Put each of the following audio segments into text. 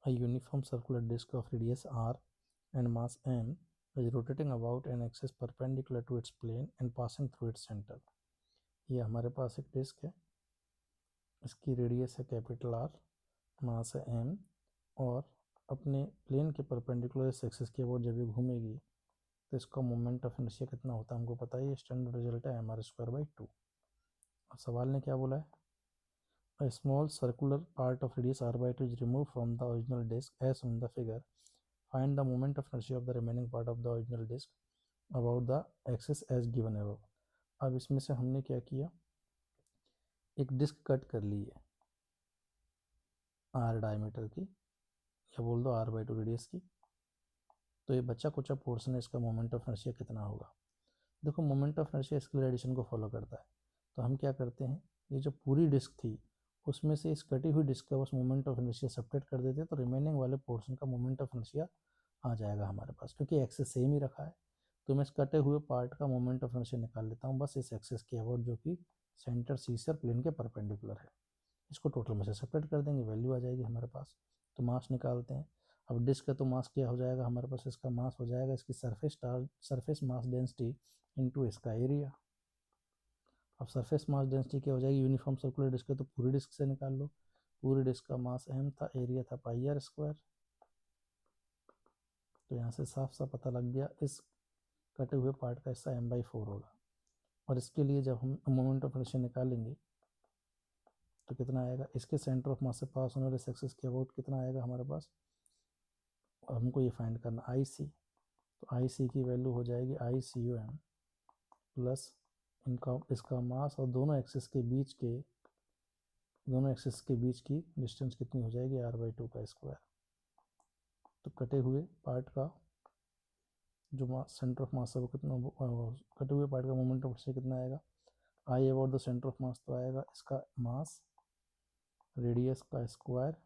A uniform circular disk of radius r and mass m is rotating about an axis perpendicular to its plane and passing through its center. ये हमारे पास एक disc है, इसकी radius है capital R, मास है M, और अपने plane के परपेंडिकुलर इस एक्सिस के अबाउट जब ये घूमेगी तो इसका मोमेंट ऑफ इनर्शिया कितना होता है हमको पता है, ये स्टैंडर्ड रिजल्ट है mr²/2। और सवाल ने क्या बोला है, a small circular part of radius r/2 is removed from the original disk as in the figure. Find the moment of inertia of the remaining part of the original disk about the axis as given above. अब इसमें से हमने क्या किया, एक disc cut कर ली है r diameter की, या बोल दो r/2 रेडियस की, तो ये बच्चा कुछ पोर्शन है, इसका मोमेंट ऑफ इनर्शिया कितना होगा। देखो moment of inertia scalar addition को फॉलो करता है, तो हम क्या करते हैं, ये जो पूरी डिस्क थी उसमें से इस कटी हुई डिस्क का बस मोमेंट ऑफ इनर्शिया सब्ट्रैक्ट कर देते हैं, तो रिमेनिंग वाले पोर्शन का मोमेंट ऑफ इनर्शिया आ जाएगा हमारे पास, क्योंकि एक्सिस सेम ही रखा है। तो मैं इस कटे हुए पार्ट का मोमेंट ऑफ इनर्शिया निकाल लेता हूँ बस इस एक्सिस के अबाउट, जो कि सेंटर सी से प्लेन के परपेंडिकुलर है। इसको टोटल में से सेपरेट कर देंगे, वैल्यू आ जाएगी हमारे पास। तो मास निकालते हैं। अब डिस्क का तो मास क्या हो जाएगा हमारे पास, इसका मास हो जाएगा इसकी सरफेस मास डेंसिटी इनटू इसका एरिया। अब सरफेस मास डेंसिटी क्या हो जाएगी, यूनिफॉर्म सर्कुलर डिस्क है तो पूरी डिस्क से निकाल लो। पूरी डिस्क का मास m था, एरिया था πr²। तो यहाँ से साफ साफ पता लग गया इस कटे हुए पार्ट का हिस्सा m/4 होगा। और इसके लिए जब हम मोमेंट ऑफ इनर्शिया निकालेंगे तो कितना आएगा, इसके सेंटर ऑफ मास से पास होने वाले इस एक्सिस के अबाउट कितना आएगा हमारे पास, और हमको ये फाइंड करना IC। तो IC की वैल्यू हो जाएगी ICUM प्लस इनका इसका मास, और दोनों एक्सिस के बीच की डिस्टेंस कितनी हो जाएगी, r/2 का स्क्वायर। तो कटे हुए पार्ट का जो सेंटर ऑफ मास है वो कितना, कटे हुए पार्ट का मोमेंट ऑफ इनर्शिया कितना आएगा, I about the centre of मास तो आएगा इसका मास रेडियस का square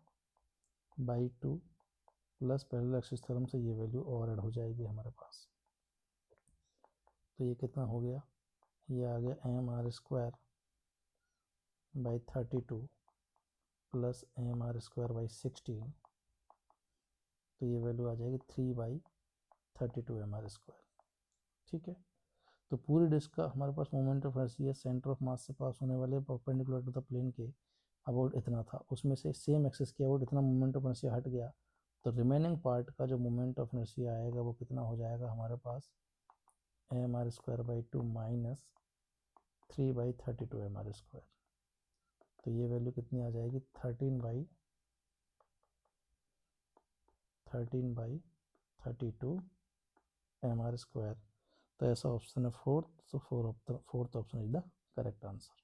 by 2 plus parallel axis theorem से ये वैल्यू ओवर ऐड हो जाएगी हमारे पास। तो ये कितना हो गया, ये आ गया mr² बाई 32 प्लस mr²/16। तो ये वैल्यू आ जाएगी 3/32 mr²। ठीक है, तो पूरी डिस्क का हमारे पास moment of inertia centre of mass से पास होने वाले परपेंडिकुलर टू द प्लेन के अबाउट इतना था, उसमें से सेम एक्सिस के अबाउट इतना मोमेंट ऑफ इनर्शिया हट गया, तो रिमेनिंग पार्ट का जो मोमेंट ऑफ इनर्शिया आएगा वो कितना हो जाएगा हमारे पास, mr²/2 माइनस 3/32 mr²। तो ये वैल्यू कितनी आ जाएगी, 13/32 mr²। तो ऐसा ऑप्शन है फोर्थ, तो fourth option is the correct answer.